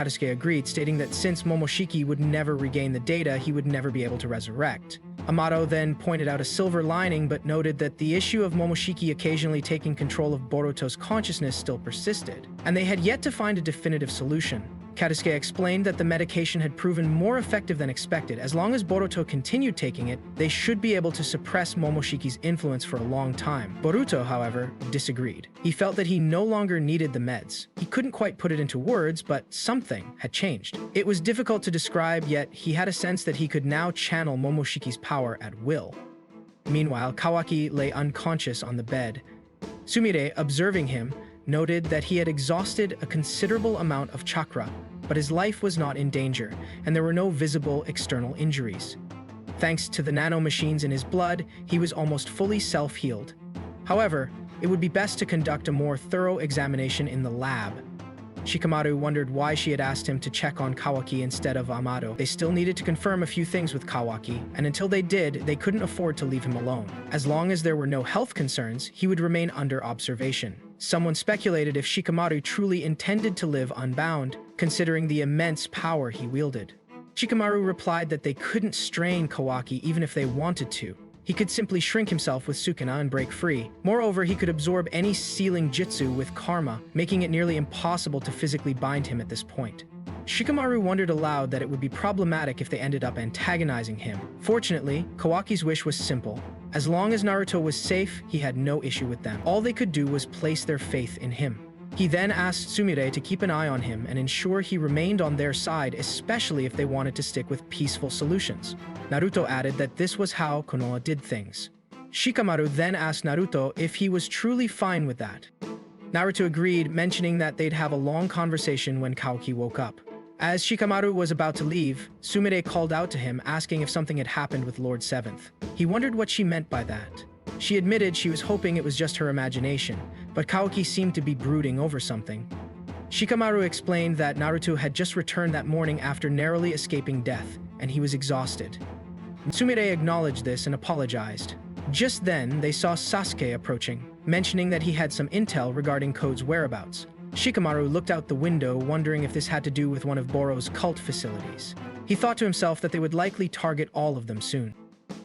Kasuke agreed, stating that since Momoshiki would never regain the data, he would never be able to resurrect. Amado then pointed out a silver lining, but noted that the issue of Momoshiki occasionally taking control of Boruto's consciousness still persisted, and they had yet to find a definitive solution. Kasuke explained that the medication had proven more effective than expected. As long as Boruto continued taking it, they should be able to suppress Momoshiki's influence for a long time. Boruto, however, disagreed. He felt that he no longer needed the meds. He couldn't quite put it into words, but something had changed. It was difficult to describe, yet he had a sense that he could now channel Momoshiki's power at will. Meanwhile, Kawaki lay unconscious on the bed. Sumire, observing him, noted that he had exhausted a considerable amount of chakra, but his life was not in danger, and there were no visible external injuries. Thanks to the nanomachines in his blood, he was almost fully self-healed. However, it would be best to conduct a more thorough examination in the lab. Shikamaru wondered why she had asked him to check on Kawaki instead of Amado. They still needed to confirm a few things with Kawaki, and until they did, they couldn't afford to leave him alone. As long as there were no health concerns, he would remain under observation. Someone speculated if Shikamaru truly intended to live unbound, considering the immense power he wielded. Shikamaru replied that they couldn't strain Kawaki even if they wanted to. He could simply shrink himself with Sukuna and break free. Moreover, he could absorb any sealing jutsu with karma, making it nearly impossible to physically bind him at this point. Shikamaru wondered aloud that it would be problematic if they ended up antagonizing him. Fortunately, Kawaki's wish was simple. As long as Naruto was safe, he had no issue with them. All they could do was place their faith in him. He then asked Sumire to keep an eye on him and ensure he remained on their side, especially if they wanted to stick with peaceful solutions. Naruto added that this was how Konoha did things. Shikamaru then asked Naruto if he was truly fine with that. Naruto agreed, mentioning that they'd have a long conversation when Kawaki woke up. As Shikamaru was about to leave, Sumire called out to him, asking if something had happened with Lord Seventh. He wondered what she meant by that. She admitted she was hoping it was just her imagination, but Kawaki seemed to be brooding over something. Shikamaru explained that Naruto had just returned that morning after narrowly escaping death, and he was exhausted. Sumire acknowledged this and apologized. Just then, they saw Sasuke approaching, mentioning that he had some intel regarding Code's whereabouts. Shikamaru looked out the window, wondering if this had to do with one of Boro's cult facilities. He thought to himself that they would likely target all of them soon.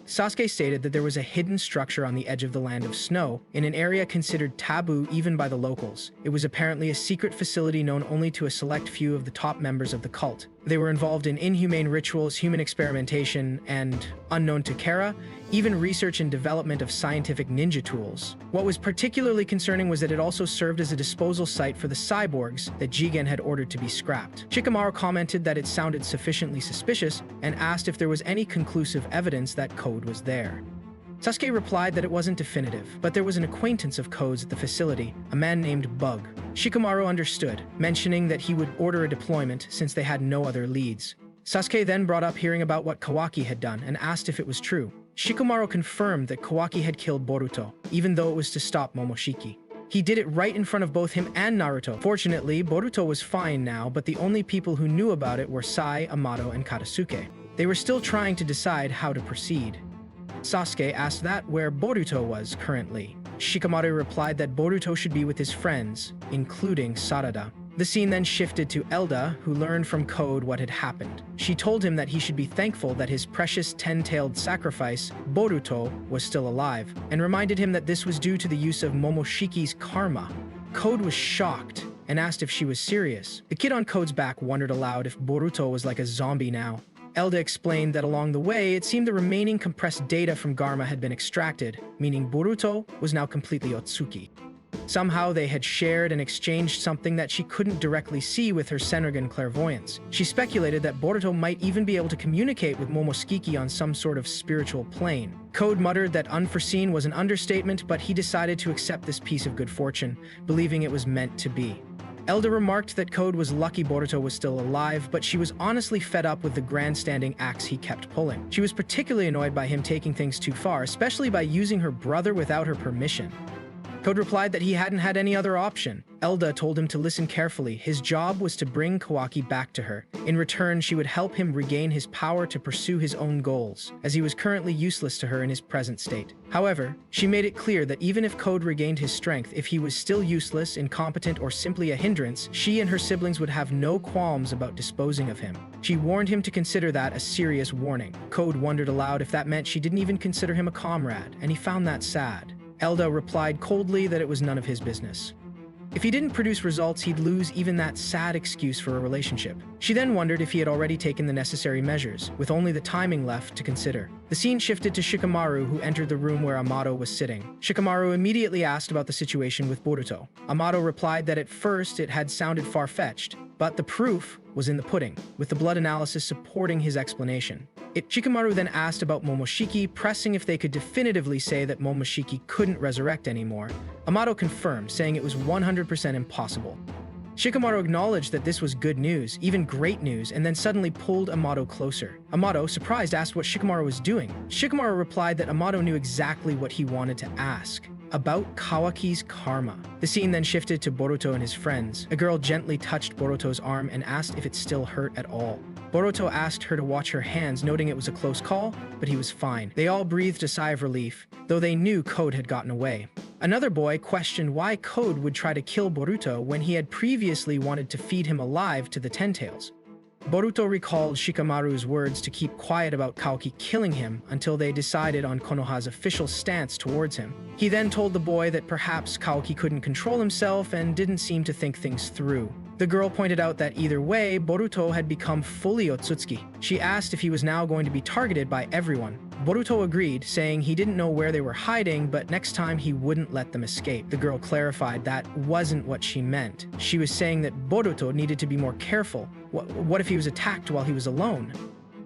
Sasuke stated that there was a hidden structure on the edge of the Land of Snow, in an area considered taboo even by the locals. It was apparently a secret facility known only to a select few of the top members of the cult. They were involved in inhumane rituals, human experimentation, and, unknown to Kara, even research and development of scientific ninja tools. What was particularly concerning was that it also served as a disposal site for the cyborgs that Jigen had ordered to be scrapped. Shikamaru commented that it sounded sufficiently suspicious and asked if there was any conclusive evidence that Code was there. Sasuke replied that it wasn't definitive, but there was an acquaintance of Code's at the facility, a man named Bug. Shikamaru understood, mentioning that he would order a deployment since they had no other leads. Sasuke then brought up hearing about what Kawaki had done and asked if it was true. Shikamaru confirmed that Kawaki had killed Boruto, even though it was to stop Momoshiki. He did it right in front of both him and Naruto. Fortunately, Boruto was fine now, but the only people who knew about it were Sai, Amado, and Katasuke. They were still trying to decide how to proceed. Sasuke asked that where Boruto was currently. Shikamaru replied that Boruto should be with his friends, including Sarada. The scene then shifted to Elda, who learned from Code what had happened. She told him that he should be thankful that his precious 10-tailed sacrifice, Boruto, was still alive, and reminded him that this was due to the use of Momoshiki's karma. Code was shocked and asked if she was serious. The kid on Code's back wondered aloud if Boruto was like a zombie now. Elda explained that along the way, it seemed the remaining compressed data from Garma had been extracted, meaning Boruto was now completely Otsuki. Somehow they had shared and exchanged something that she couldn't directly see with her Senrigan clairvoyance. She speculated that Boruto might even be able to communicate with Momoshiki on some sort of spiritual plane. Code muttered that unforeseen was an understatement, but he decided to accept this piece of good fortune, believing it was meant to be. Elda remarked that Code was lucky Boruto was still alive, but she was honestly fed up with the grandstanding acts he kept pulling. She was particularly annoyed by him taking things too far, especially by using her brother without her permission. Code replied that he hadn't had any other option. Elda told him to listen carefully. His job was to bring Kawaki back to her. In return, she would help him regain his power to pursue his own goals, as he was currently useless to her in his present state. However, she made it clear that even if Code regained his strength, if he was still useless, incompetent, or simply a hindrance, she and her siblings would have no qualms about disposing of him. She warned him to consider that a serious warning. Code wondered aloud if that meant she didn't even consider him a comrade, and he found that sad. Elda replied coldly that it was none of his business. If he didn't produce results, he'd lose even that sad excuse for a relationship. She then wondered if he had already taken the necessary measures, with only the timing left to consider. The scene shifted to Shikamaru, who entered the room where Amado was sitting. Shikamaru immediately asked about the situation with Boruto. Amado replied that at first it had sounded far-fetched, but the proof was in the pudding, with the blood analysis supporting his explanation. Shikamaru then asked about Momoshiki, pressing if they could definitively say that Momoshiki couldn't resurrect anymore. Amado confirmed, saying it was 100% impossible. Shikamaru acknowledged that this was good news, even great news, and then suddenly pulled Amado closer. Amado, surprised, asked what Shikamaru was doing. Shikamaru replied that Amado knew exactly what he wanted to ask. About Kawaki's karma. The scene then shifted to Boruto and his friends. A girl gently touched Boruto's arm and asked if it still hurt at all. Boruto asked her to watch her hands, noting it was a close call, but he was fine. They all breathed a sigh of relief, though they knew Code had gotten away. Another boy questioned why Code would try to kill Boruto when he had previously wanted to feed him alive to the Ten-Tails. Boruto recalled Shikamaru's words to keep quiet about Kawaki killing him until they decided on Konoha's official stance towards him. He then told the boy that perhaps Kawaki couldn't control himself and didn't seem to think things through. The girl pointed out that either way, Boruto had become fully Otsutsuki. She asked if he was now going to be targeted by everyone. Boruto agreed, saying he didn't know where they were hiding, but next time he wouldn't let them escape. The girl clarified that wasn't what she meant. She was saying that Boruto needed to be more careful. What if he was attacked while he was alone?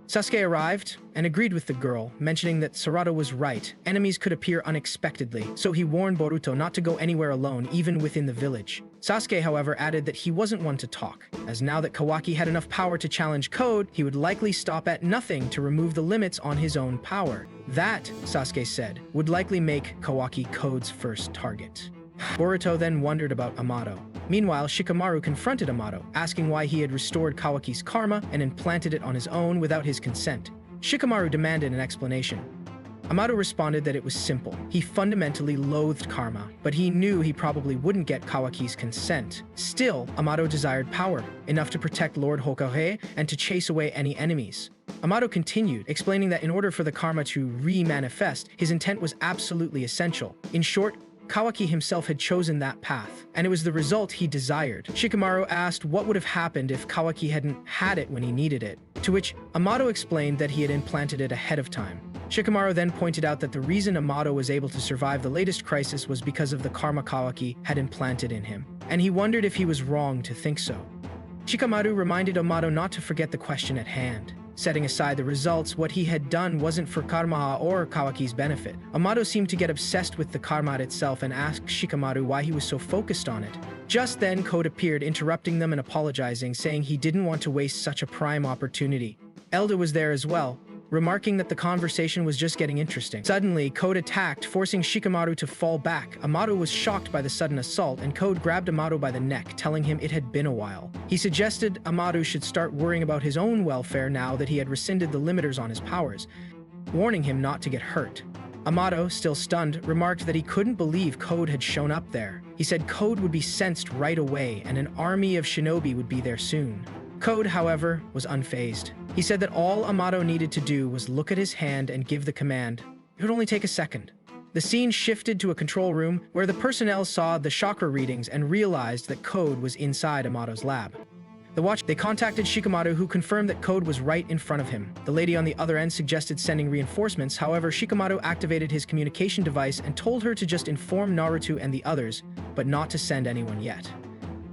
Sasuke arrived and agreed with the girl, mentioning that Sarada was right. Enemies could appear unexpectedly, so he warned Boruto not to go anywhere alone, even within the village. Sasuke, however, added that he wasn't one to talk, as now that Kawaki had enough power to challenge Code, he would likely stop at nothing to remove the limits on his own power. That, Sasuke said, would likely make Kawaki Code's first target. Boruto then wondered about Amado. Meanwhile, Shikamaru confronted Amado, asking why he had restored Kawaki's karma and implanted it on his own without his consent. Shikamaru demanded an explanation. Amado responded that it was simple. He fundamentally loathed karma, but he knew he probably wouldn't get Kawaki's consent. Still, Amado desired power, enough to protect Lord Hokage and to chase away any enemies. Amado continued, explaining that in order for the karma to re-manifest, his intent was absolutely essential. In short, Kawaki himself had chosen that path, and it was the result he desired. Shikamaru asked what would have happened if Kawaki hadn't had it when he needed it, to which Amado explained that he had implanted it ahead of time. Shikamaru then pointed out that the reason Amado was able to survive the latest crisis was because of the karma Kawaki had implanted in him, and he wondered if he was wrong to think so. Shikamaru reminded Amado not to forget the question at hand. Setting aside the results, what he had done wasn't for karma or Kawaki's benefit. Amado seemed to get obsessed with the karma itself and asked Shikamaru why he was so focused on it. Just then, Code appeared, interrupting them and apologizing, saying he didn't want to waste such a prime opportunity. Elda was there as well, remarking that the conversation was just getting interesting. Suddenly, Code attacked, forcing Shikamaru to fall back. Amado was shocked by the sudden assault, and Code grabbed Amado by the neck, telling him it had been a while. He suggested Amado should start worrying about his own welfare now that he had rescinded the limiters on his powers, warning him not to get hurt. Amado, still stunned, remarked that he couldn't believe Code had shown up there. He said Code would be sensed right away, and an army of shinobi would be there soon. Code, however, was unfazed. He said that all Amado needed to do was look at his hand and give the command. It would only take a second. The scene shifted to a control room where the personnel saw the chakra readings and realized that Code was inside Amado's lab. They contacted Shikamaru, who confirmed that Code was right in front of him. The lady on the other end suggested sending reinforcements. However, Shikamaru activated his communication device and told her to just inform Naruto and the others, but not to send anyone yet.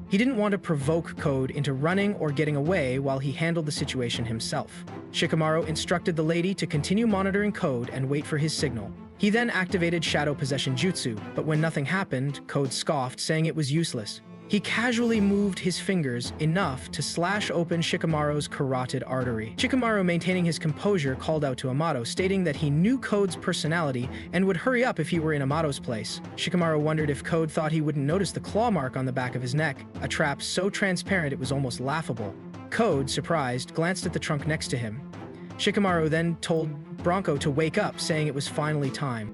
He didn't want to provoke Code into running or getting away while he handled the situation himself. Shikamaru instructed the lady to continue monitoring Code and wait for his signal. He then activated Shadow Possession Jutsu, but when nothing happened, Code scoffed, saying it was useless. He casually moved his fingers enough to slash open Shikamaru's carotid artery. Shikamaru, maintaining his composure, called out to Amado, stating that he knew Code's personality and would hurry up if he were in Amado's place. Shikamaru wondered if Code thought he wouldn't notice the claw mark on the back of his neck, a trap so transparent it was almost laughable. Code, surprised, glanced at the trunk next to him. Shikamaru then told Bronco to wake up, saying it was finally time.